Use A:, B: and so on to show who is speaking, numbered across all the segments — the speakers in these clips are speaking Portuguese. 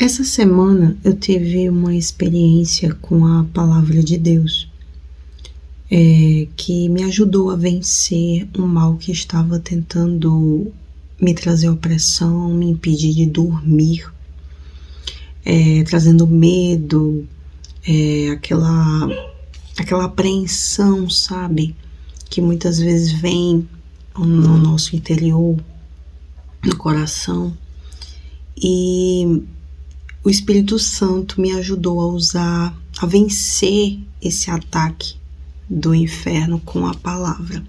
A: Essa semana eu tive uma experiência com a palavra de Deus, que me ajudou a vencer um mal que estava tentando me trazer opressão, me impedir de dormir, trazendo medo, aquela apreensão, sabe? Que muitas vezes vem no nosso interior, no coração. E o Espírito Santo me ajudou a vencer esse ataque do inferno com a palavra.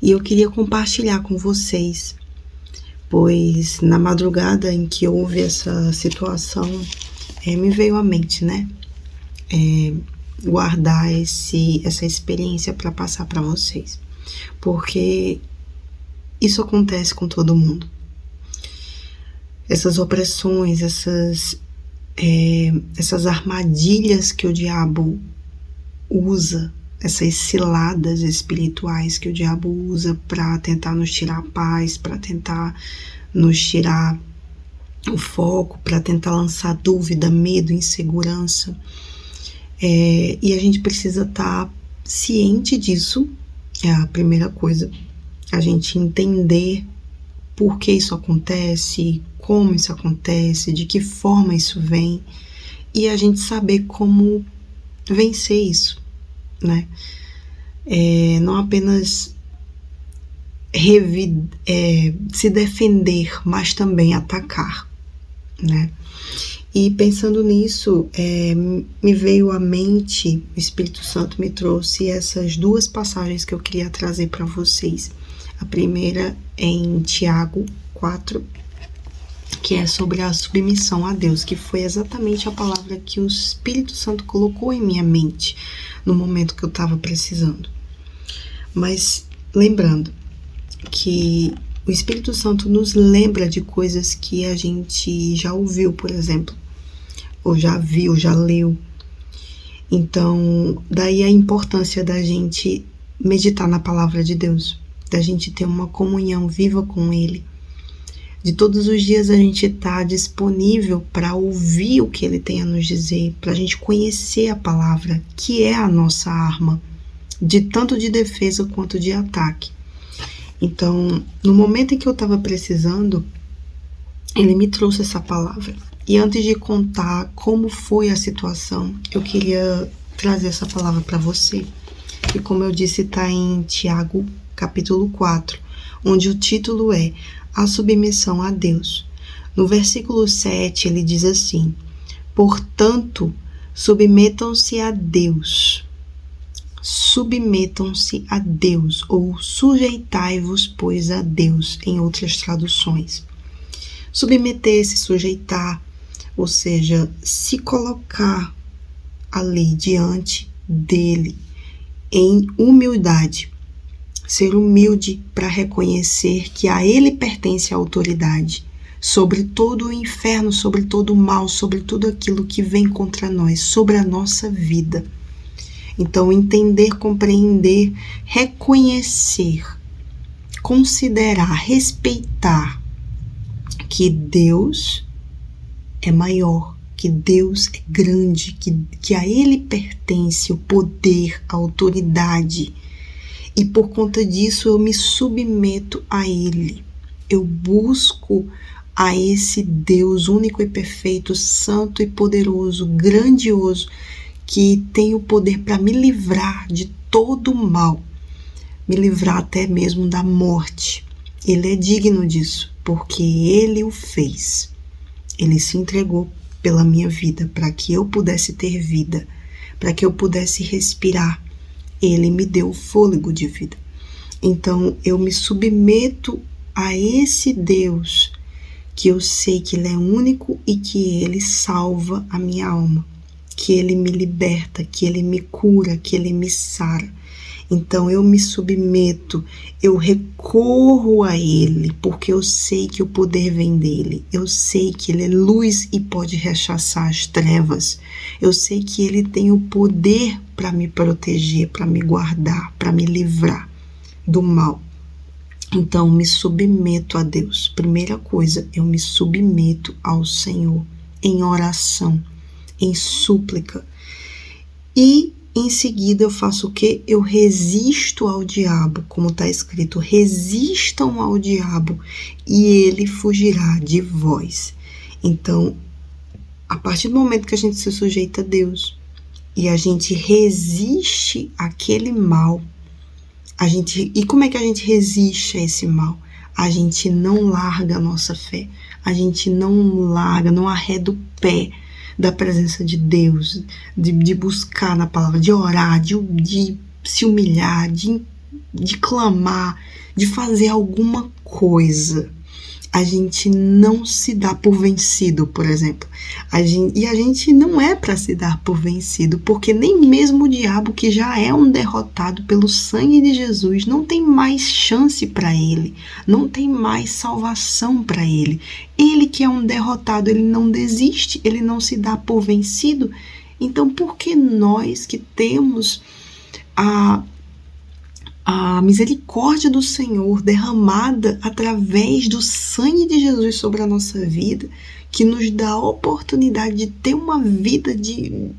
A: E eu queria compartilhar com vocês, pois na madrugada em que houve essa situação, me veio à mente, né? Guardar essa experiência para passar para vocês. Porque isso acontece com todo mundo. Essas opressões, essas armadilhas que o diabo usa, essas ciladas espirituais que o diabo usa para tentar nos tirar a paz, para tentar nos tirar o foco, para tentar lançar dúvida, medo, insegurança. E a gente precisa estar ciente disso, é a primeira coisa. A gente entender por que isso acontece, como isso acontece, de que forma isso vem, e a gente saber como vencer isso, né? Não apenas se defender, mas também atacar, né? E pensando nisso, me veio à mente, o Espírito Santo me trouxe essas duas passagens que eu queria trazer para vocês. A primeira é em Tiago 4, que é sobre a submissão a Deus, que foi exatamente a palavra que o Espírito Santo colocou em minha mente no momento que eu estava precisando. Mas lembrando que o Espírito Santo nos lembra de coisas que a gente já ouviu, por exemplo, ou já viu, já leu. Então, daí a importância da gente meditar na palavra de Deus, da gente ter uma comunhão viva com Ele, de todos os dias a gente estar disponível para ouvir o que Ele tem a nos dizer, para a gente conhecer a palavra, que é a nossa arma, tanto de defesa quanto de ataque. Então, no momento em que eu estava precisando, Ele me trouxe essa palavra. E antes de contar como foi a situação, eu queria trazer essa palavra para você. E como eu disse, está em Tiago, capítulo 4, onde o título é A Submissão a Deus. No versículo 7, ele diz assim: portanto, submetam-se a Deus. Submetam-se a Deus, ou sujeitai-vos, pois, a Deus, em outras traduções. Submeter-se, sujeitar, ou seja, se colocar ali diante dele em humildade. Ser humilde para reconhecer que a Ele pertence a autoridade sobre todo o inferno, sobre todo o mal, sobre tudo aquilo que vem contra nós, sobre a nossa vida. Então, entender, compreender, reconhecer, considerar, respeitar que Deus é maior, que Deus é grande, que a Ele pertence o poder, a autoridade. E por conta disso eu me submeto a Ele. Eu busco a esse Deus único e perfeito, santo e poderoso, grandioso, que tem o poder para me livrar de todo o mal, me livrar até mesmo da morte. Ele é digno disso, porque Ele o fez. Ele se entregou pela minha vida, para que eu pudesse ter vida, para que eu pudesse respirar. Ele me deu o fôlego de vida. Então, eu me submeto a esse Deus, que eu sei que Ele é único e que Ele salva a minha alma, que Ele me liberta, que Ele me cura, que Ele me sara. Então, eu me submeto, eu recorro a Ele, porque eu sei que o poder vem dEle. Eu sei que Ele é luz e pode rechaçar as trevas. Eu sei que Ele tem o poder para me proteger, para me guardar, para me livrar do mal. Então, me submeto a Deus. Primeira coisa, eu me submeto ao Senhor. em oração, em súplica. E em seguida eu faço o quê? Eu resisto ao diabo, como está escrito, resistam ao diabo e ele fugirá de vós. Então, a partir do momento que a gente se sujeita a Deus e a gente resiste àquele mal, e como é que a gente resiste a esse mal? A gente não larga a nossa fé, a gente não arreda o pé da presença de Deus, de buscar na palavra, de orar, de se humilhar, de clamar, de fazer alguma coisa. A gente não se dá por vencido, por exemplo. A gente não é para se dar por vencido, porque nem mesmo o diabo, que já é um derrotado pelo sangue de Jesus, não tem mais chance para ele, não tem mais salvação para ele. Ele que é um derrotado, ele não desiste, ele não se dá por vencido. Então, por que nós que temos a misericórdia do Senhor derramada através do sangue de Jesus sobre a nossa vida, que nos dá a oportunidade de ter uma vida de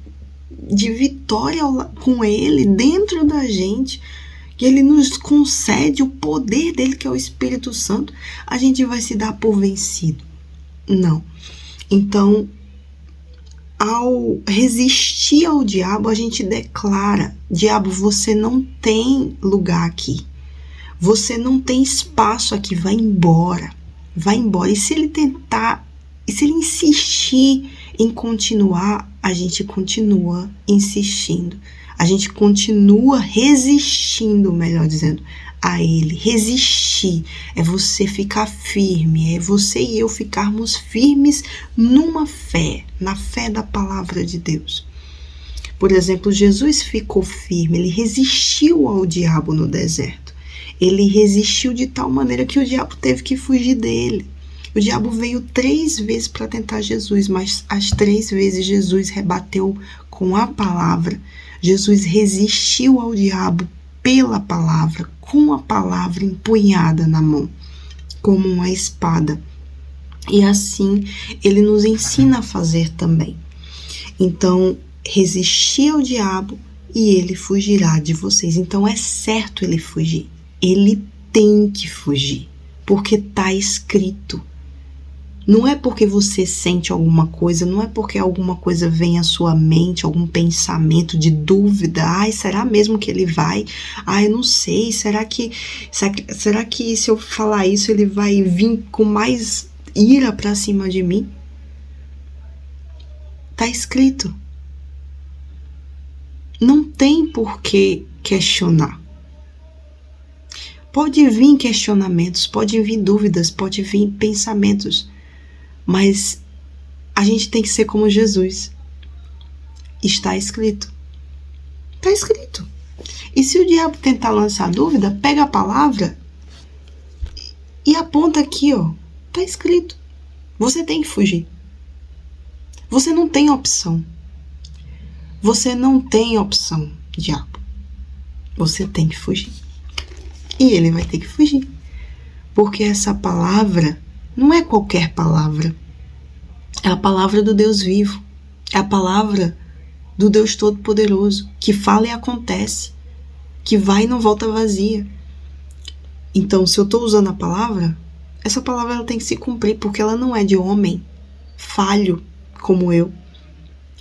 A: vitória com Ele dentro da gente, que Ele nos concede o poder dele, que é o Espírito Santo, a gente vai se dar por vencido? Não. Então, ao resistir ao diabo, a gente declara: diabo, você não tem lugar aqui. Você não tem espaço aqui, vai embora. Vai embora. E se ele insistir em continuar, a gente continua insistindo. A gente continua resistindo, melhor dizendo, a ele. Resistir é você ficar firme, é você e eu ficarmos firmes numa fé, na fé da palavra de Deus. Por exemplo, Jesus ficou firme, ele resistiu ao diabo no deserto. Ele resistiu de tal maneira que o diabo teve que fugir dele. O diabo veio 3 vezes para tentar Jesus, mas as 3 vezes Jesus rebateu com a palavra. Jesus resistiu ao diabo pela palavra, com a palavra empunhada na mão, como uma espada. E assim ele nos ensina a fazer também. Então, resistir ao diabo e ele fugirá de vocês. Então é certo ele fugir. Ele tem que fugir, porque está escrito. Não é porque você sente alguma coisa, não é porque alguma coisa vem à sua mente, algum pensamento de dúvida. Ai, será mesmo que ele vai? Ai, eu não sei, será que se eu falar isso ele vai vir com mais ira pra cima de mim? Tá escrito. Não tem por que questionar. Pode vir questionamentos, pode vir dúvidas, pode vir pensamentos, mas a gente tem que ser como Jesus. Está escrito. Está escrito. E se o diabo tentar lançar dúvida, pega a palavra e aponta aqui, ó. Está escrito. Você tem que fugir. Você não tem opção. Você não tem opção, diabo. Você tem que fugir. E ele vai ter que fugir. Porque essa palavra não é qualquer palavra. É a palavra do Deus vivo. É a palavra do Deus Todo-Poderoso, que fala e acontece, que vai e não volta vazia. Então, se eu estou usando a palavra, essa palavra ela tem que se cumprir, porque ela não é de homem falho como eu.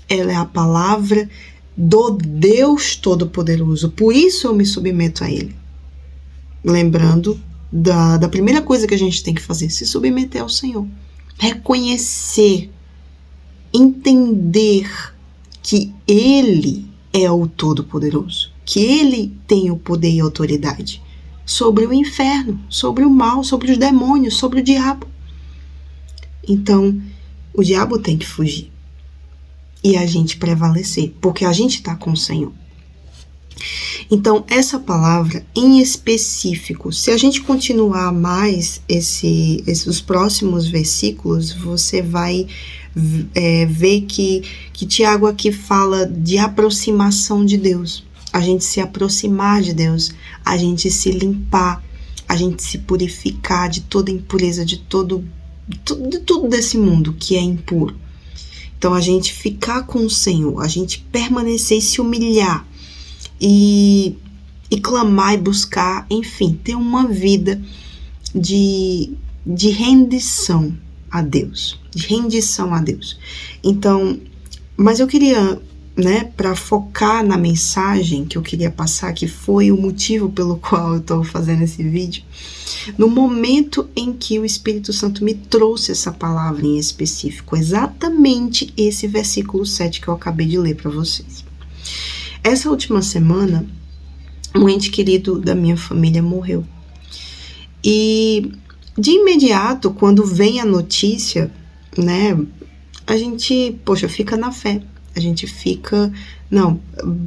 A: Ela é a palavra do Deus Todo-Poderoso. Por isso eu me submeto a Ele. Lembrando da primeira coisa que a gente tem que fazer, se submeter ao Senhor. Reconhecer, entender que Ele é o Todo-Poderoso, que Ele tem o poder e autoridade sobre o inferno, sobre o mal, sobre os demônios, sobre o diabo. Então, o diabo tem que fugir e a gente prevalecer, porque a gente está com o Senhor. Então, essa palavra em específico, se a gente continuar mais os próximos versículos, você vai ver que Tiago aqui fala de aproximação de Deus. A gente se aproximar de Deus, a gente se limpar, a gente se purificar de toda impureza, de tudo desse mundo que é impuro. Então, a gente ficar com o Senhor, a gente permanecer e se humilhar e clamar e buscar, enfim, ter uma vida de rendição a Deus, de rendição a Deus. Então, mas eu queria, né, para focar na mensagem que eu queria passar, que foi o motivo pelo qual eu estou fazendo esse vídeo, no momento em que o Espírito Santo me trouxe essa palavra em específico, exatamente esse versículo 7 que eu acabei de ler para vocês. Essa última semana, um ente querido da minha família morreu. E de imediato, quando vem a notícia, né, a gente, fica na fé. A gente fica,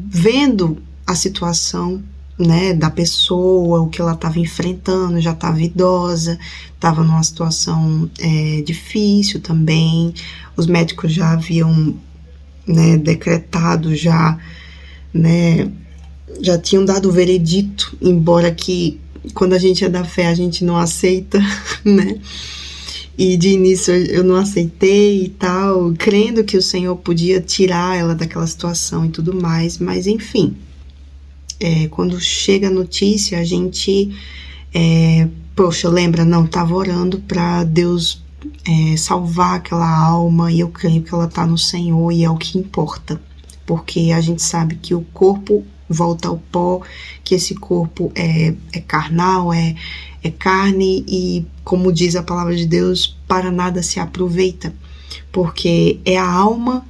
A: vendo a situação, né, da pessoa, o que ela estava enfrentando, já estava idosa, estava numa situação difícil também. Os médicos já haviam, né, decretado, já tinham dado o veredito, embora que quando a gente é da fé a gente não aceita, né? E de início eu não aceitei e tal, crendo que o Senhor podia tirar ela daquela situação e tudo mais, mas enfim, quando chega a notícia, a gente, lembra, estava orando para Deus salvar aquela alma, e eu creio que ela está no Senhor e é o que importa, porque a gente sabe que o corpo volta ao pó, que esse corpo é carnal, é carne, e como diz a palavra de Deus, para nada se aproveita, porque é a alma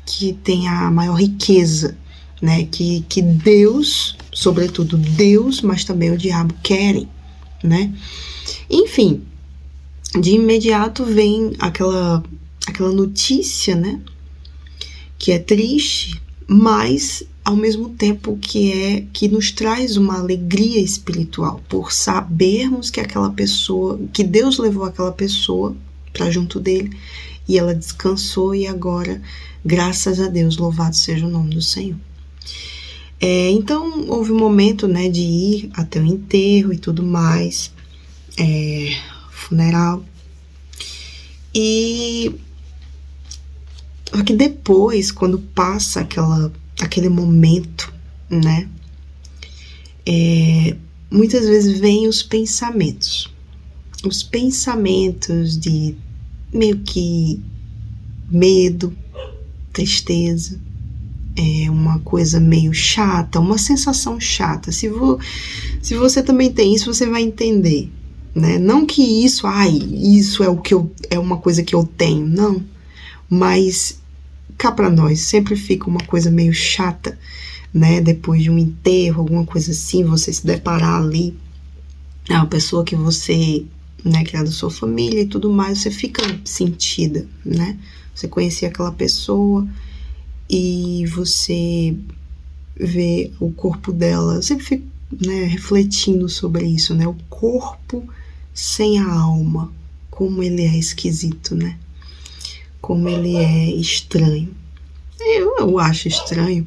A: que tem a maior riqueza, né, que Deus, sobretudo Deus, mas também o diabo querem, né? Enfim, de imediato vem aquela notícia, né, que é triste, mas ao mesmo tempo que nos traz uma alegria espiritual, por sabermos que aquela pessoa, que Deus levou aquela pessoa para junto dele, e ela descansou, e agora, graças a Deus, louvado seja o nome do Senhor. Então, houve um momento, né, de ir até o enterro e tudo mais, funeral, e só que depois, quando passa aquele momento, né, muitas vezes vêm os pensamentos de meio que medo, tristeza, uma coisa meio chata, uma sensação chata. Se você também tem isso, você vai entender, né? Não que isso é uma coisa que eu tenho, não, mas cá para nós sempre fica uma coisa meio chata, né? Depois de um enterro, alguma coisa assim, você se deparar ali, uma pessoa que você, né, que é da sua família e tudo mais, você fica sentida, né? Você conhecia aquela pessoa e você vê o corpo dela, eu sempre fico, né, refletindo sobre isso, né? O corpo sem a alma, como ele é esquisito, né? Como ele é estranho. Eu acho estranho,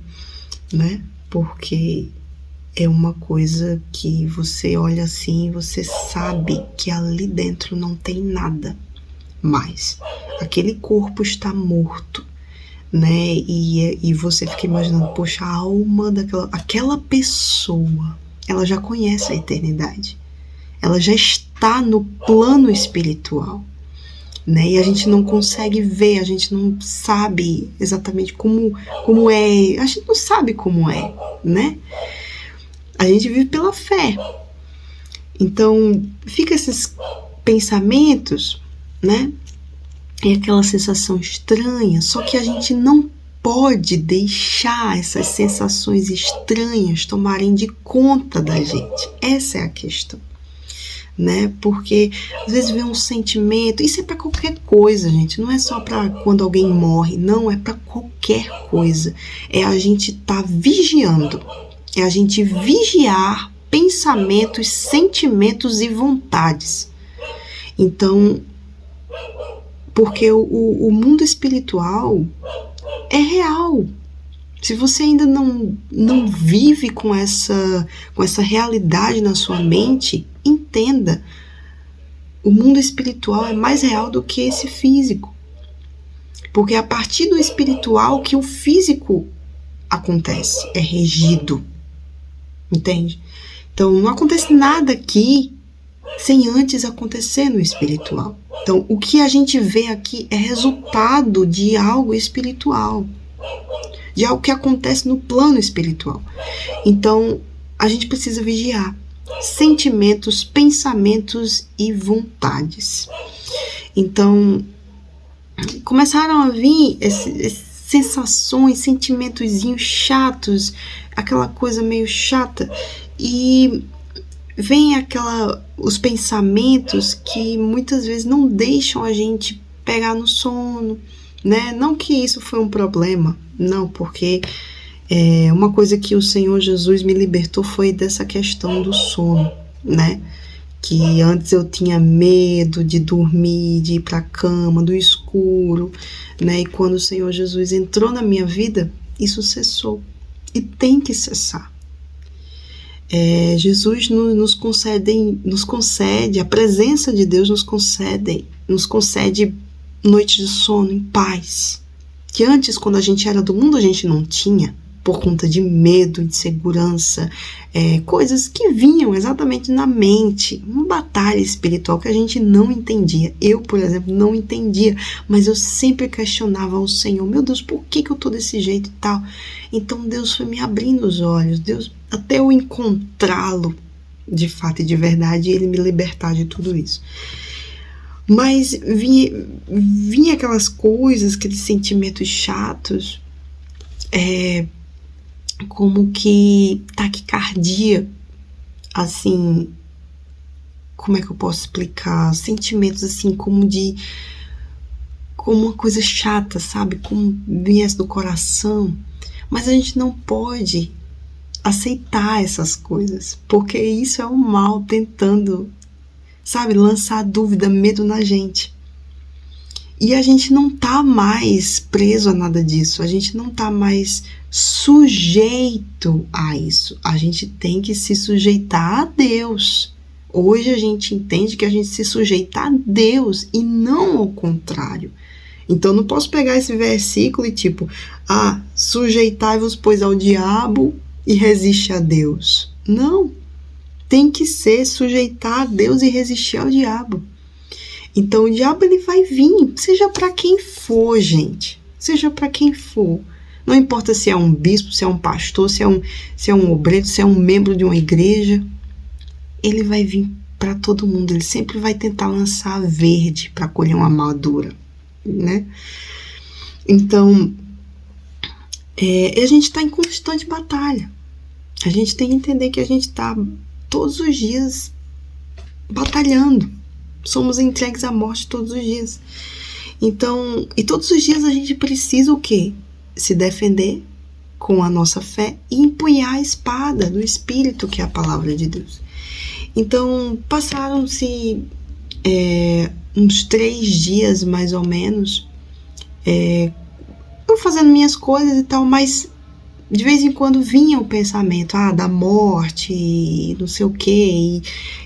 A: né? Porque é uma coisa que você olha assim e você sabe que ali dentro não tem nada mais. Aquele corpo está morto, né? E você fica imaginando, poxa, a alma aquela pessoa, ela já conhece a eternidade. Ela já está no plano espiritual, né? E a gente não consegue ver, a gente não sabe exatamente como é, a gente não sabe como é, né? A gente vive pela fé. Então, fica esses pensamentos, né? E aquela sensação estranha, só que a gente não pode deixar essas sensações estranhas tomarem de conta da gente. Essa é a questão, né? Porque às vezes vem um sentimento, isso é para qualquer coisa, gente, não é só para quando alguém morre, não, é para qualquer coisa. É a gente estar vigiando, é a gente vigiar pensamentos, sentimentos e vontades. Então, porque o mundo espiritual é real. Se você ainda não vive com essa realidade na sua mente, entenda, o mundo espiritual é mais real do que esse físico. Porque é a partir do espiritual que o físico acontece, é regido. Entende? Então, não acontece nada aqui sem antes acontecer no espiritual. Então, o que a gente vê aqui é resultado de algo espiritual, de algo que acontece no plano espiritual. Então, a gente precisa vigiar sentimentos, pensamentos e vontades. Então, começaram a vir essas sensações, sentimentozinhos chatos, aquela coisa meio chata, e vem os pensamentos que muitas vezes não deixam a gente pegar no sono, né? Não que isso foi um problema, não, porque uma coisa que o Senhor Jesus me libertou foi dessa questão do sono, né? Que antes eu tinha medo de dormir, de ir para a cama, do escuro, né? E quando o Senhor Jesus entrou na minha vida, isso cessou. E tem que cessar. Jesus nos concede, a presença de Deus nos concede noites de sono em paz. Que antes, quando a gente era do mundo, a gente não tinha, por conta de medo, insegurança, coisas que vinham exatamente na mente, uma batalha espiritual que a gente não entendia. Eu, por exemplo, não entendia, mas eu sempre questionava ao Senhor, meu Deus, por que eu tô desse jeito e tal? Então Deus foi me abrindo os olhos, Deus, até eu encontrá-lo de fato e de verdade, e Ele me libertar de tudo isso. Mas vinha aquelas coisas, aqueles sentimentos chatos, como que taquicardia, assim, como é que eu posso explicar? Sentimentos assim, como uma coisa chata, sabe? Como viesse do coração. Mas a gente não pode aceitar essas coisas, porque isso é o mal tentando, sabe, lançar dúvida, medo na gente. E a gente não tá mais preso a nada disso, a gente não tá mais sujeito a isso. A gente tem que se sujeitar a Deus. Hoje a gente entende que a gente se sujeita a Deus e não ao contrário. Então eu não posso pegar esse versículo e tipo, sujeitai-vos pois ao diabo e resiste a Deus. Não, tem que ser sujeitar a Deus e resistir ao diabo. Então o diabo ele vai vir, seja para quem for, gente, seja para quem for. Não importa se é um bispo, se é um pastor, se é um obreiro, se é um membro de uma igreja, ele vai vir para todo mundo, ele sempre vai tentar lançar verde para colher uma madura, né? Então, a gente está em constante batalha. A gente tem que entender que a gente está todos os dias batalhando. Somos entregues à morte todos os dias. Então, e todos os dias a gente precisa o quê? Se defender com a nossa fé e empunhar a espada do Espírito, que é a palavra de Deus. Então, passaram-se uns 3 dias, mais ou menos, eu fazendo minhas coisas e tal, mas de vez em quando vinha o pensamento, da morte, não sei o quê, e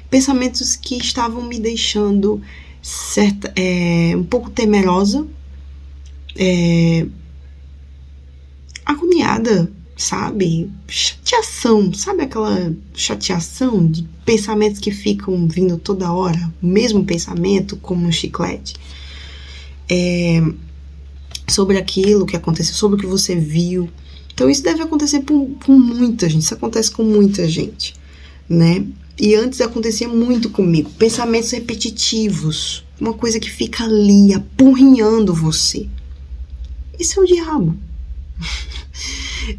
A: pensamentos que estavam me deixando um pouco temerosa, agoniada, sabe? Chateação, sabe aquela chateação de pensamentos que ficam vindo toda hora? O mesmo pensamento, como um chiclete. Sobre aquilo que aconteceu, sobre o que você viu. Então isso deve acontecer com muita gente, isso acontece com muita gente, né? E antes acontecia muito comigo, pensamentos repetitivos, uma coisa que fica ali, apurrinhando você. Isso é o diabo.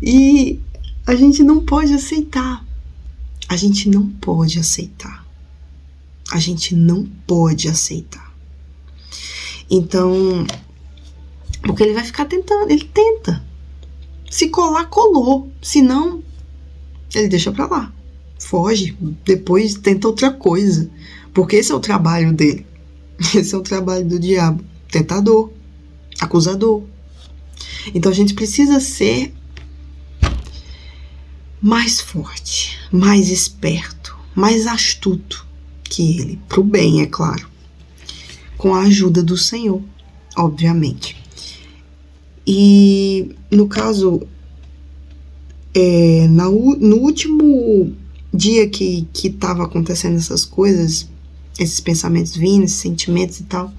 A: E a gente não pode aceitar. A gente não pode aceitar. A gente não pode aceitar. Então, porque ele vai ficar tentando, ele tenta. Se colar, colou. Se não, ele deixa pra lá. Foge. Depois tenta outra coisa. Porque esse é o trabalho dele. Esse é o trabalho do diabo. Tentador. Acusador. Então a gente precisa ser mais forte, mais esperto, mais astuto que ele. Pro bem, é claro. Com a ajuda do Senhor, obviamente. E, no caso, no último dia que estava acontecendo essas coisas, esses pensamentos vindo, esses sentimentos e tal,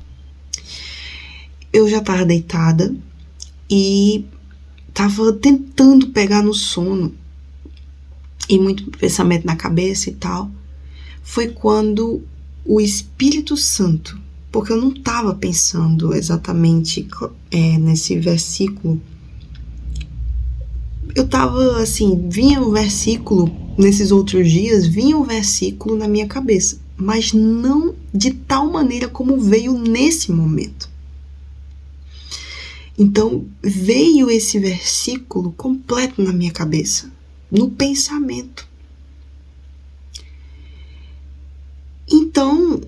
A: eu já estava deitada e estava tentando pegar no sono e muito pensamento na cabeça e tal. Foi quando o Espírito Santo, porque eu não estava pensando exatamente nesse versículo, eu estava assim, vinha um versículo nesses outros dias, vinha um versículo na minha cabeça, mas não de tal maneira como veio nesse momento. Então veio esse versículo completo na minha cabeça, no pensamento. Então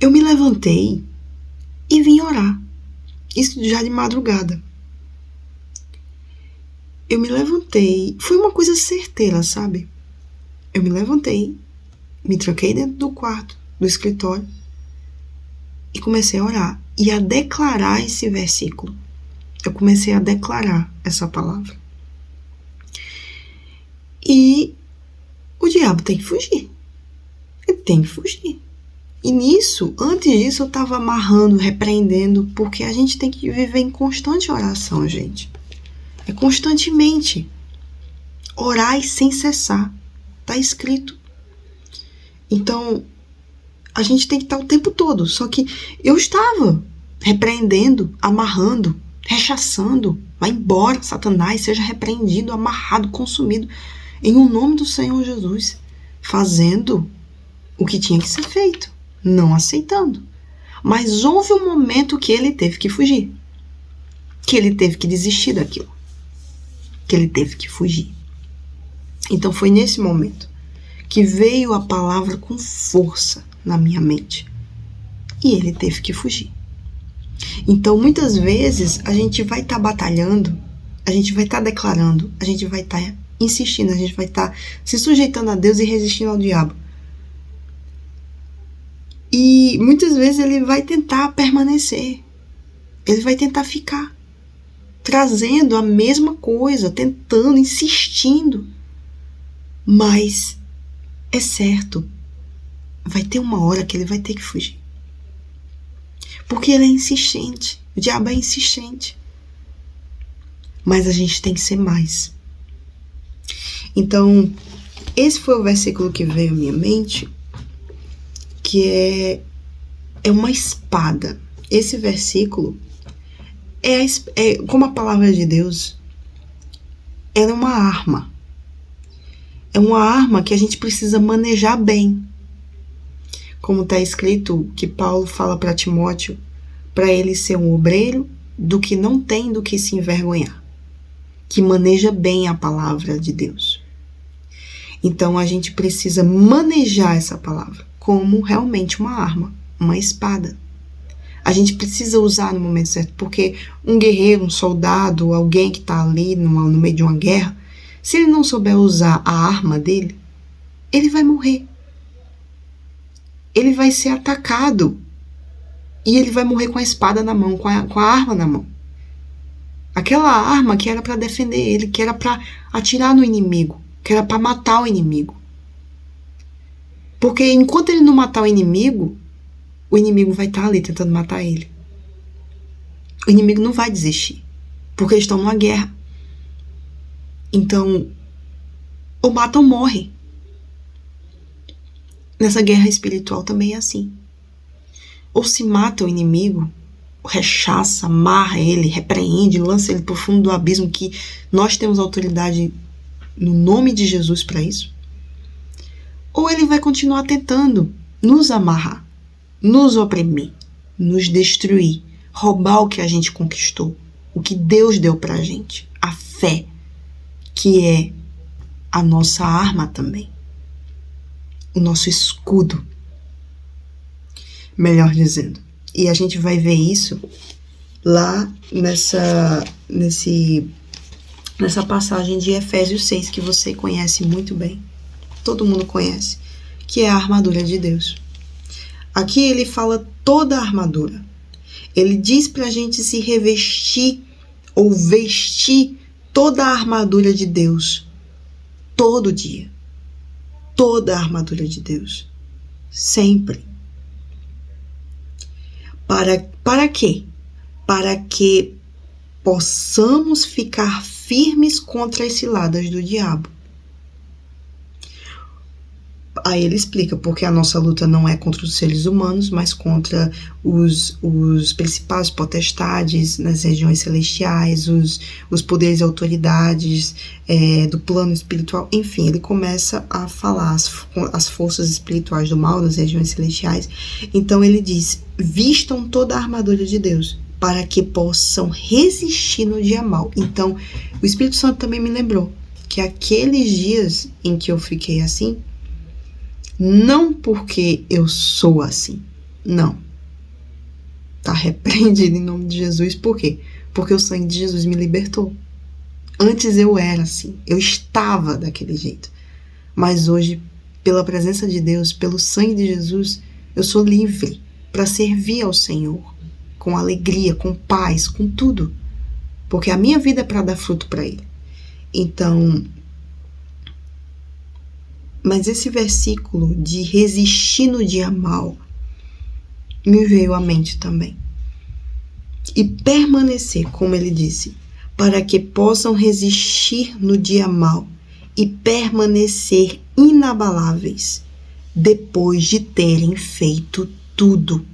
A: eu me levantei e vim orar, isso já de madrugada. Eu me levantei, foi uma coisa certeira, sabe? Eu me levantei, me tranquei dentro do quarto, do escritório, e comecei a orar e a declarar esse versículo. Eu comecei a declarar essa palavra. E o diabo tem que fugir. Ele tem que fugir. E nisso, antes disso, eu estava amarrando, repreendendo, porque a gente tem que viver em constante oração, gente. É constantemente. Orai sem cessar. Está escrito. Então, a gente tem que estar o tempo todo. Só que eu estava repreendendo, amarrando, rechaçando. Vai embora, Satanás, seja repreendido, amarrado, consumido, em o nome do Senhor Jesus. Fazendo o que tinha que ser feito. Não aceitando. Mas houve um momento que ele teve que fugir. Que ele teve que desistir daquilo. Que ele teve que fugir. Então foi nesse momento que veio a palavra com força na minha mente. E ele teve que fugir. Então muitas vezes a gente vai estar batalhando, a gente vai estar declarando, a gente vai estar insistindo, a gente vai estar se sujeitando a Deus e resistindo ao diabo. E muitas vezes ele vai tentar permanecer. Ele vai tentar ficar. Trazendo a mesma coisa, tentando, insistindo. Mas é certo, vai ter uma hora que ele vai ter que fugir. Porque ele é insistente. O diabo é insistente. Mas a gente tem que ser mais. Então, esse foi o versículo que veio à minha mente, que é uma espada. Esse versículo como a palavra de Deus, ela é uma arma. É uma arma que a gente precisa manejar bem. Como está escrito que Paulo fala para Timóteo, para ele ser um obreiro do que não tem do que se envergonhar. Que maneja bem a palavra de Deus. Então a gente precisa manejar essa palavra como realmente uma arma, uma espada. A gente precisa usar no momento certo, porque um guerreiro, um soldado, alguém que está ali no meio de uma guerra, se ele não souber usar a arma dele, ele vai morrer. Ele vai ser atacado e ele vai morrer com a espada na mão, com a arma na mão. Aquela arma que era para defender ele, que era para atirar no inimigo, que era para matar o inimigo. Porque enquanto ele não matar o inimigo vai estar ali tentando matar ele. O inimigo não vai desistir, porque eles estão numa guerra. Então, ou mata ou morre. Nessa guerra espiritual também é assim. Ou se mata o inimigo, rechaça, amarra ele, repreende, lança ele para o fundo do abismo, que nós temos autoridade no nome de Jesus para isso. Ou ele vai continuar tentando nos amarrar, nos oprimir, nos destruir, roubar o que a gente conquistou, o que Deus deu pra gente, a fé, que é a nossa arma também, o nosso escudo, melhor dizendo. E a gente vai ver isso lá nessa passagem de Efésios 6, que você conhece muito bem, todo mundo conhece, que é a armadura de Deus. Aqui ele fala toda a armadura. Ele diz para a gente se revestir ou vestir toda a armadura de Deus, todo dia. Toda a armadura de Deus, sempre. Para quê? Para que possamos ficar firmes contra as ciladas do diabo. Aí ele explica porque a nossa luta não é contra os seres humanos, mas contra os principais potestades nas regiões celestiais, os poderes e autoridades do plano espiritual. Enfim, ele começa a falar as forças espirituais do mal nas regiões celestiais. Então ele diz, vistam toda a armadura de Deus, para que possam resistir no dia mal. Então, o Espírito Santo também me lembrou que aqueles dias em que eu fiquei assim, não porque eu sou assim, não. Tá repreendido em nome de Jesus. Por quê? Porque o sangue de Jesus me libertou. Antes eu era assim, eu estava daquele jeito. Mas hoje, pela presença de Deus, pelo sangue de Jesus, eu sou livre para servir ao Senhor, com alegria, com paz, com tudo. Porque a minha vida é para dar fruto para Ele. Então, mas esse versículo de resistir no dia mal me veio à mente também. E permanecer, como ele disse, para que possam resistir no dia mal e permanecer inabaláveis depois de terem feito tudo.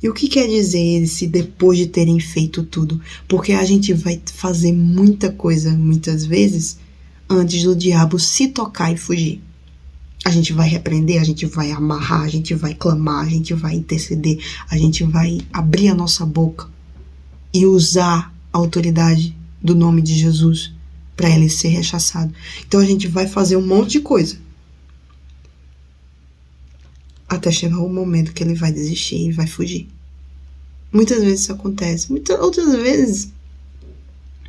A: E o que quer dizer esse depois de terem feito tudo? Porque a gente vai fazer muita coisa, muitas vezes, antes do diabo se tocar e fugir. A gente vai repreender, a gente vai amarrar, a gente vai clamar, a gente vai interceder, a gente vai abrir a nossa boca e usar a autoridade do nome de Jesus para ele ser rechaçado. Então a gente vai fazer um monte de coisa até chegar o momento que ele vai desistir e vai fugir. Muitas vezes isso acontece, outras vezes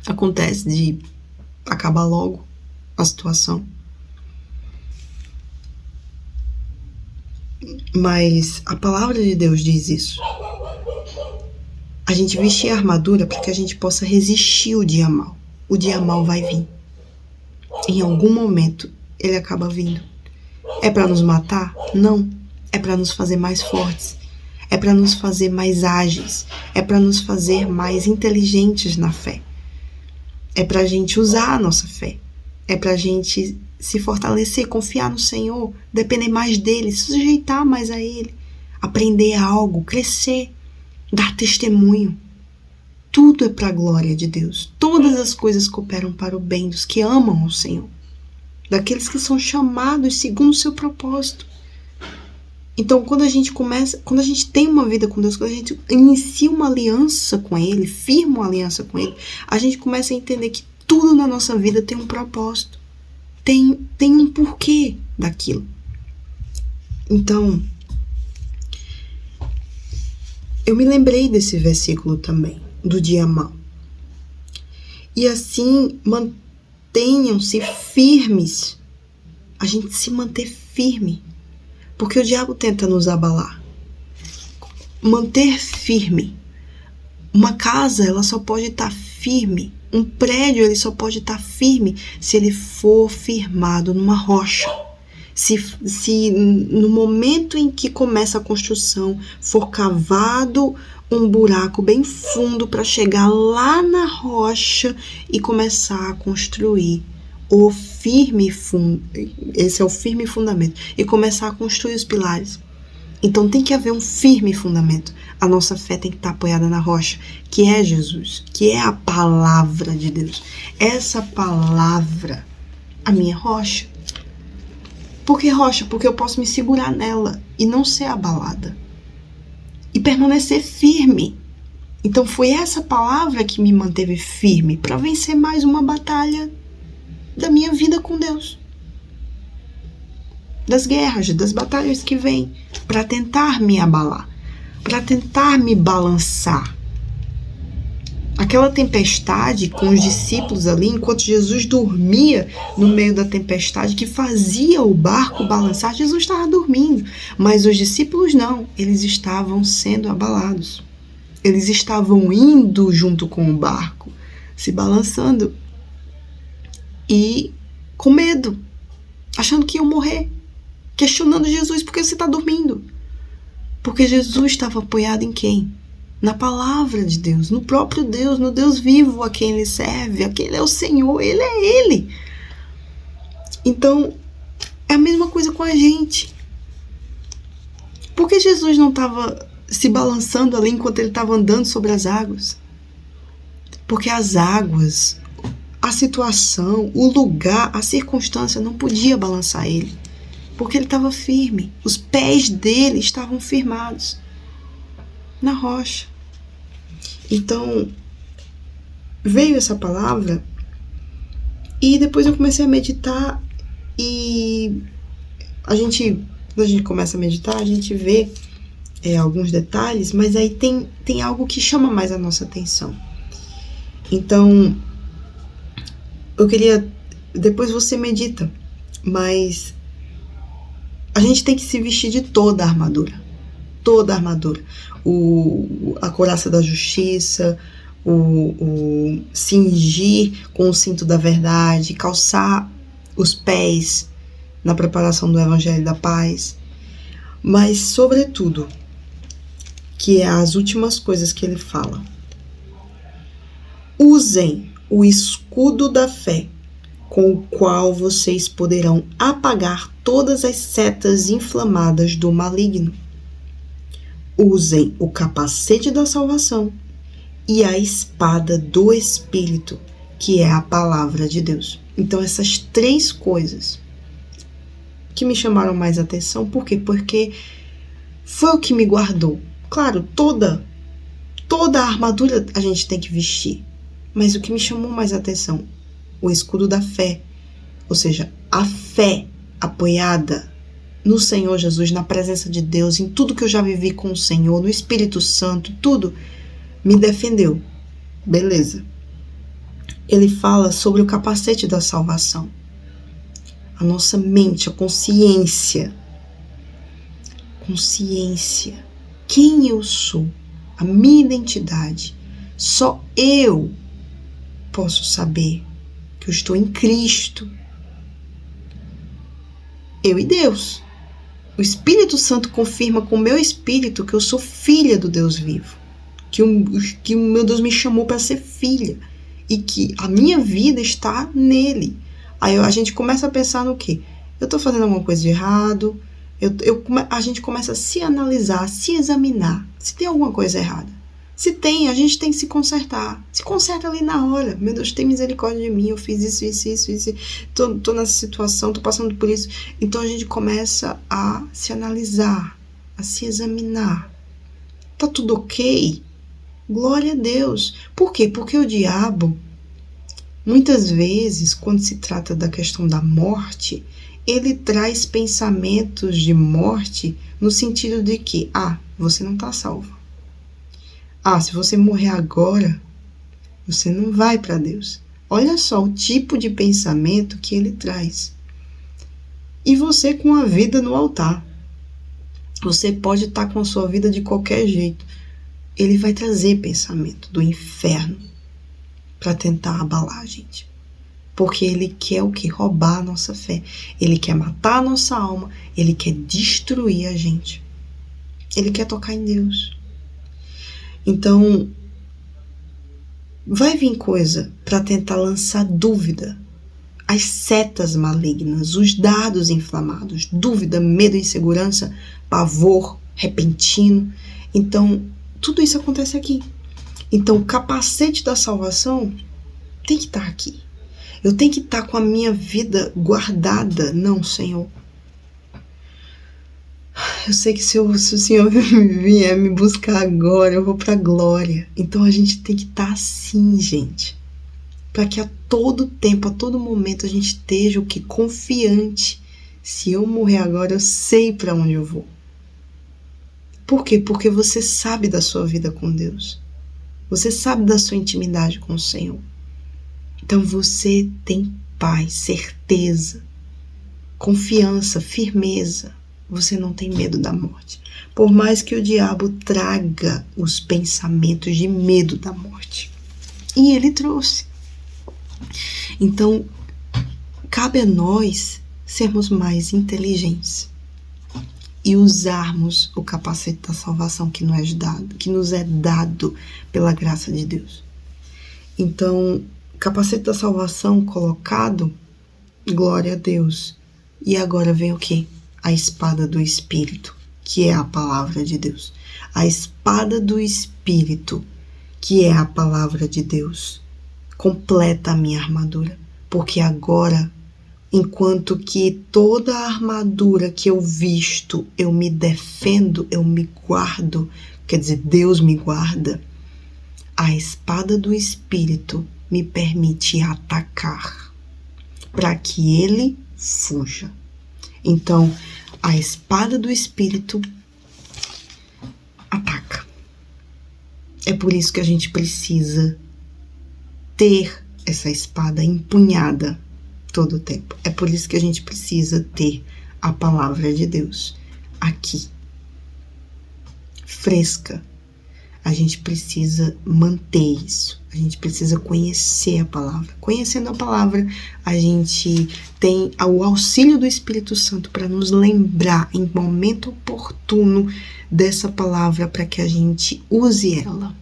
A: acontece de acabar logo a situação. Mas a palavra de Deus diz isso. A gente vestir a armadura para que a gente possa resistir o dia mal. O dia mal vai vir. Em algum momento ele acaba vindo. É para nos matar? Não. É para nos fazer mais fortes. É para nos fazer mais ágeis. É para nos fazer mais inteligentes na fé. É para a gente usar a nossa fé. É para a gente se fortalecer, confiar no Senhor, depender mais dele, se sujeitar mais a ele, aprender algo, crescer, dar testemunho. Tudo é para a glória de Deus. Todas as coisas cooperam para o bem dos que amam o Senhor, daqueles que são chamados segundo o seu propósito. Então, quando a gente tem uma vida com Deus, quando a gente inicia uma aliança com Ele, firma uma aliança com Ele, a gente começa a entender que tudo na nossa vida tem um propósito. Tem um porquê daquilo. Então, eu me lembrei desse versículo também, do dia mau. E assim, mantenham-se firmes. A gente se manter firme. Porque o diabo tenta nos abalar. Manter firme. Uma casa, ela só pode estar firme. Um prédio, ele só pode estar firme se ele for firmado numa rocha. Se no momento em que começa a construção for cavado um buraco bem fundo para chegar lá na rocha e começar a construir esse é o firme fundamento, e começar a construir os pilares. Então tem que haver um firme fundamento. A nossa fé tem que estar apoiada na rocha, que é Jesus, que é a palavra de Deus. Essa palavra, a minha rocha. Por que rocha? Porque eu posso me segurar nela e não ser abalada. E permanecer firme. Então foi essa palavra que me manteve firme para vencer mais uma batalha da minha vida com Deus. Das guerras, das batalhas que vêm, para tentar me abalar, para tentar me balançar. Aquela tempestade com os discípulos ali, enquanto Jesus dormia no meio da tempestade, que fazia o barco balançar, Jesus estava dormindo, mas os discípulos não, eles estavam sendo abalados. Eles estavam indo junto com o barco, se balançando e com medo, achando que iam morrer, questionando Jesus: por que você está dormindo? Porque Jesus estava apoiado em quem? Na palavra de Deus, no próprio Deus, no Deus vivo a quem ele serve, aquele é o Senhor, ele é ele. Então, é a mesma coisa com a gente. Por que Jesus não estava se balançando ali enquanto ele estava andando sobre as águas? Porque as águas, a situação, o lugar, a circunstância não podia balançar ele. Porque ele estava firme. Os pés dele estavam firmados na rocha. Então, veio essa palavra e depois eu comecei a meditar e quando a gente começa a meditar, a gente vê alguns detalhes, mas aí tem algo que chama mais a nossa atenção. Então, eu queria... Depois você medita, mas a gente tem que se vestir de toda a armadura. Toda a armadura. A couraça da justiça, o cingir com o cinto da verdade, calçar os pés na preparação do Evangelho da Paz. Mas, sobretudo, que é as últimas coisas que ele fala: usem o escudo da fé, com o qual vocês poderão apagar todas as setas inflamadas do maligno. Usem o capacete da salvação e a espada do Espírito, que é a palavra de Deus. Então, essas três coisas que me chamaram mais atenção. Por quê? Porque foi o que me guardou. Claro, toda a armadura a gente tem que vestir, mas o que me chamou mais atenção, o escudo da fé, ou seja, a fé apoiada no Senhor Jesus, na presença de Deus, em tudo que eu já vivi com o Senhor, no Espírito Santo, tudo me defendeu. Beleza. Ele fala sobre o capacete da salvação. A nossa mente, a consciência. Consciência. Quem eu sou? A minha identidade. Só eu posso saber que eu estou em Cristo. Eu e Deus. O Espírito Santo confirma com o meu espírito que eu sou filha do Deus vivo. Que o meu Deus me chamou para ser filha. E que a minha vida está nele. Aí a gente começa a pensar no quê? Eu estou fazendo alguma coisa de errado. A gente começa a se analisar, a se examinar. Se tem alguma coisa errada. Se tem, a gente tem que se consertar. Se conserta ali na hora. Meu Deus, tem misericórdia de mim. Eu fiz isso. Tô nessa situação, tô passando por isso. Então a gente começa a se analisar, a se examinar. Tá tudo ok? Glória a Deus. Por quê? Porque o diabo, muitas vezes, quando se trata da questão da morte, ele traz pensamentos de morte no sentido de que, você não está salvo. Se você morrer agora, você não vai para Deus. Olha só o tipo de pensamento que ele traz. E você com a vida no altar. Você pode estar com a sua vida de qualquer jeito. Ele vai trazer pensamento do inferno para tentar abalar a gente. Porque ele quer o quê? Roubar a nossa fé. Ele quer matar a nossa alma. Ele quer destruir a gente. Ele quer tocar em Deus. Então, vai vir coisa para tentar lançar dúvida. As setas malignas, os dardos inflamados, dúvida, medo, insegurança, pavor repentino. Então, tudo isso acontece aqui. Então, o capacete da salvação tem que estar aqui. Eu tenho que estar com a minha vida guardada. Não, Senhor. Eu sei que se o Senhor vier me buscar agora, eu vou para a glória. Então, a gente tem que estar assim, gente. Para que a todo tempo, a todo momento, a gente esteja o que? Confiante. Se eu morrer agora, eu sei para onde eu vou. Por quê? Porque você sabe da sua vida com Deus. Você sabe da sua intimidade com o Senhor. Então você tem paz, certeza, confiança, firmeza. você não tem medo da morte. Por mais que o diabo traga os pensamentos de medo da morte. E ele trouxe. Então, cabe a nós sermos mais inteligentes e usarmos o capacete da salvação que nos é dado pela graça de Deus. Então, capacete da salvação colocado, glória a Deus. E agora vem o quê? A espada do Espírito, que é a palavra de Deus. A espada do Espírito, que é a palavra de Deus, completa a minha armadura. Porque agora, enquanto que toda a armadura que eu visto, eu me defendo, eu me guardo, quer dizer, Deus me guarda, a espada do Espírito me permite atacar, para que ele fuja. Então, a espada do Espírito ataca. É por isso que a gente precisa ter essa espada empunhada todo o tempo. É por isso que a gente precisa ter a palavra de Deus aqui, fresca. A gente precisa manter isso. A gente precisa conhecer a palavra. Conhecendo a palavra, a gente tem o auxílio do Espírito Santo para nos lembrar em momento oportuno dessa palavra, para que a gente use ela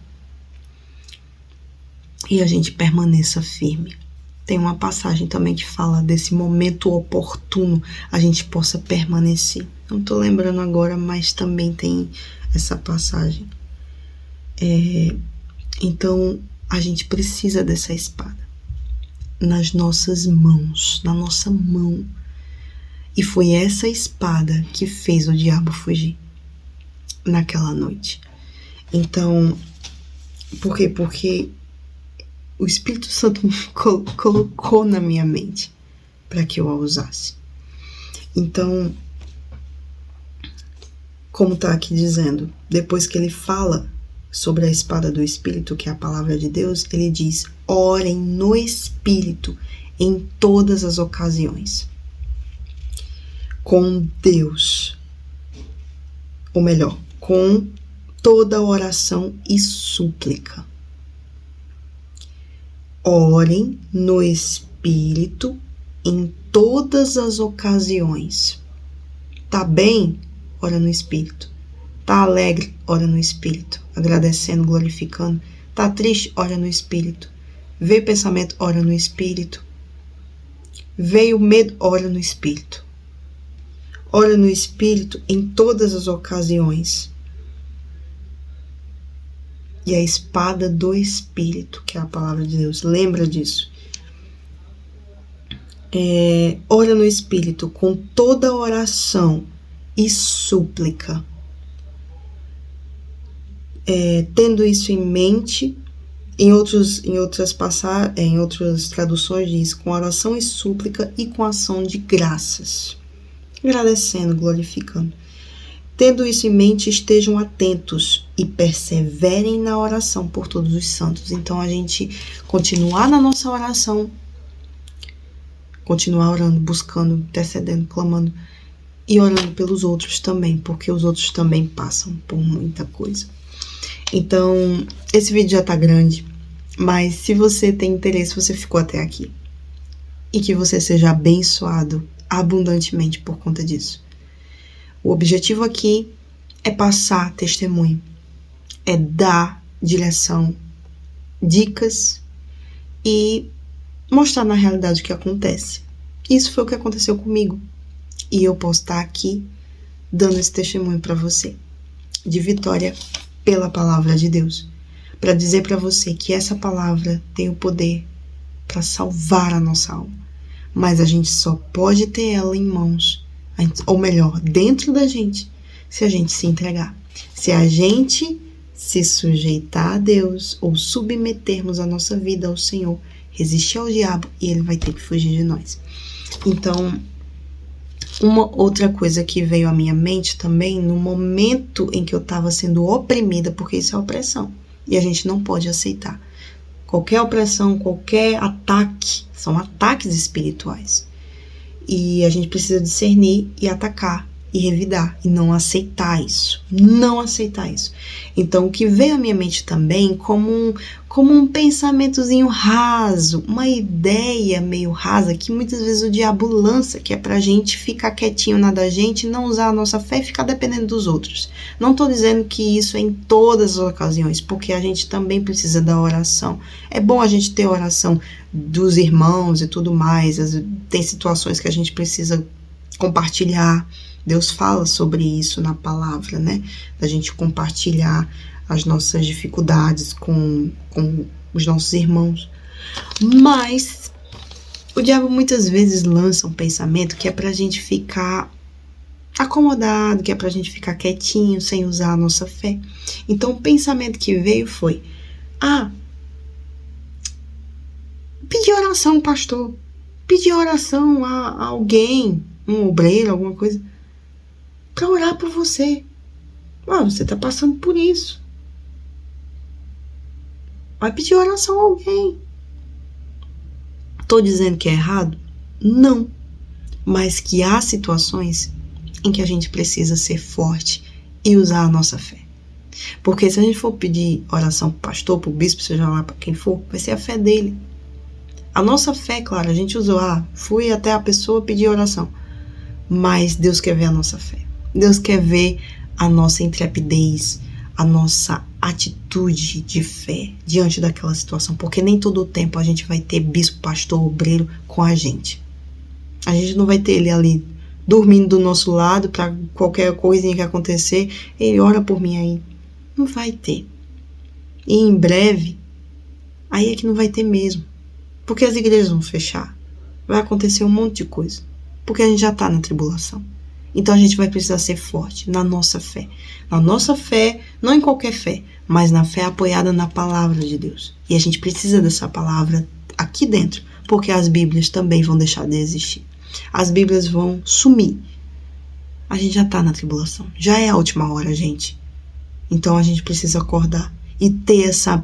A: e a gente permaneça firme. Tem uma passagem também que fala desse momento oportuno, a gente possa permanecer. Não estou lembrando agora, mas também tem essa passagem. Então, a gente precisa dessa espada nas nossas mãos, na nossa mão. E foi essa espada que fez o diabo fugir naquela noite. Então, por quê? Porque o Espírito Santo colocou na minha mente para que eu a usasse. Então, como está aqui dizendo, depois que ele fala sobre a espada do Espírito, que é a palavra de Deus, ele diz: orem no Espírito em todas as ocasiões, com Deus, ou melhor, com toda oração e súplica. Orem no Espírito em todas as ocasiões. Tá bem? Ora no Espírito. Tá alegre? Ora no Espírito. Agradecendo, glorificando. Tá triste? Ora no Espírito. Veio pensamento? Ora no Espírito. Veio medo? Ora no Espírito. Ora no Espírito em todas as ocasiões. E a espada do Espírito, que é a palavra de Deus, lembra disso. Ora no Espírito com toda oração e súplica. Tendo isso em mente, em outras traduções diz com oração e súplica e com ação de graças, agradecendo, glorificando. Tendo isso em mente, estejam atentos e perseverem na oração por todos os santos. Então, a gente continuar na nossa oração, continuar orando, buscando, intercedendo, clamando e orando pelos outros também, porque os outros também passam por muita coisa. Então, esse vídeo já tá grande, mas se você tem interesse, você ficou até aqui, e que você seja abençoado abundantemente por conta disso. O objetivo aqui é passar testemunho, é dar direção, dicas e mostrar na realidade o que acontece. Isso foi o que aconteceu comigo e eu posso estar aqui dando esse testemunho para você, de vitória pela palavra de Deus, para dizer para você que essa palavra tem o poder para salvar a nossa alma, mas a gente só pode ter ela em mãos, ou melhor, dentro da gente, se a gente se entregar, se a gente se sujeitar a Deus ou submetermos a nossa vida ao Senhor, resistir ao diabo e ele vai ter que fugir de nós. Então, uma outra coisa que veio à minha mente também, no momento em que eu estava sendo oprimida, porque isso é opressão, e a gente não pode aceitar. Qualquer opressão, qualquer ataque, são ataques espirituais. E a gente precisa discernir e atacar e revidar, e não aceitar isso. Não aceitar isso. Então, o que veio à minha mente também como um pensamentozinho raso, uma ideia meio rasa, que muitas vezes o diabo lança, que é pra gente ficar quietinho na da gente, não usar a nossa fé e ficar dependendo dos outros. Não tô dizendo que isso é em todas as ocasiões, porque a gente também precisa da oração. É bom a gente ter oração dos irmãos e tudo mais, tem situações que a gente precisa compartilhar. Deus fala sobre isso na palavra, né? Da gente compartilhar as nossas dificuldades com os nossos irmãos. Mas o diabo muitas vezes lança um pensamento que é pra gente ficar acomodado, que é pra gente ficar quietinho, sem usar a nossa fé. Então o pensamento que veio foi: pedir oração, pastor. Pedir oração a alguém, um obreiro, alguma coisa, para orar por você. Você tá passando por isso. Vai pedir oração a alguém. Tô dizendo que é errado? Não. Mas que há situações em que a gente precisa ser forte e usar a nossa fé. Porque se a gente for pedir oração pro pastor, pro bispo, seja lá para quem for, vai ser a fé dele. A nossa fé, claro, a gente usou, fui até a pessoa pedir oração. Mas Deus quer ver a nossa fé. Deus quer ver a nossa intrepidez, a nossa atitude de fé diante daquela situação. Porque nem todo o tempo a gente vai ter bispo, pastor, obreiro com a gente. A gente não vai ter ele ali dormindo do nosso lado para qualquer coisinha que acontecer. Ele ora por mim aí. Não vai ter. E em breve, aí é que não vai ter mesmo. Porque as igrejas vão fechar. Vai acontecer um monte de coisa. Porque a gente já está na tribulação. Então a gente vai precisar ser forte na nossa fé. Na nossa fé, não em qualquer fé, mas na fé apoiada na palavra de Deus. E a gente precisa dessa palavra aqui dentro, porque as Bíblias também vão deixar de existir. As Bíblias vão sumir. A gente já está na tribulação. Já é a última hora, gente. Então a gente precisa acordar e ter essa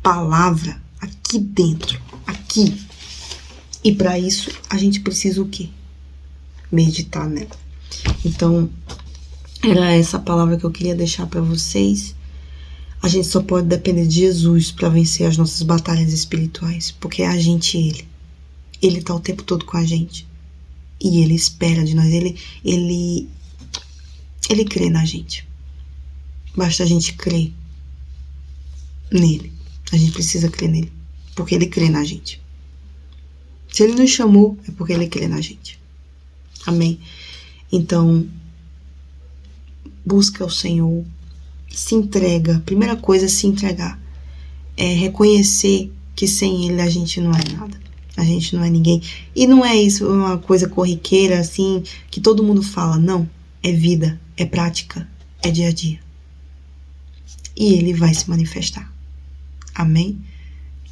A: palavra aqui dentro. Aqui. E para isso, a gente precisa o quê? Meditar nela. Então, era essa palavra que eu queria deixar para vocês. A gente só pode depender de Jesus para vencer as nossas batalhas espirituais, porque é a gente e Ele. Ele tá o tempo todo com a gente. E Ele espera de nós. Ele crê na gente. Basta a gente crer nele. A gente precisa crer nele, porque Ele crê na gente. Se Ele nos chamou, é porque Ele crê na gente. Amém? Então, busca o Senhor, se entrega. Primeira coisa é se entregar. É reconhecer que sem Ele a gente não é nada. A gente não é ninguém. E não é isso uma coisa corriqueira, assim, que todo mundo fala. Não. É vida, é prática, é dia a dia. E Ele vai se manifestar. Amém?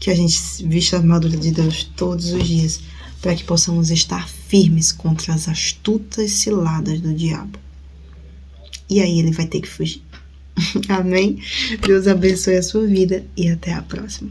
A: Que a gente vista a armadura de Deus todos os dias, para que possamos estar firmes contra as astutas ciladas do diabo. E aí ele vai ter que fugir. Amém? Deus abençoe a sua vida e até a próxima.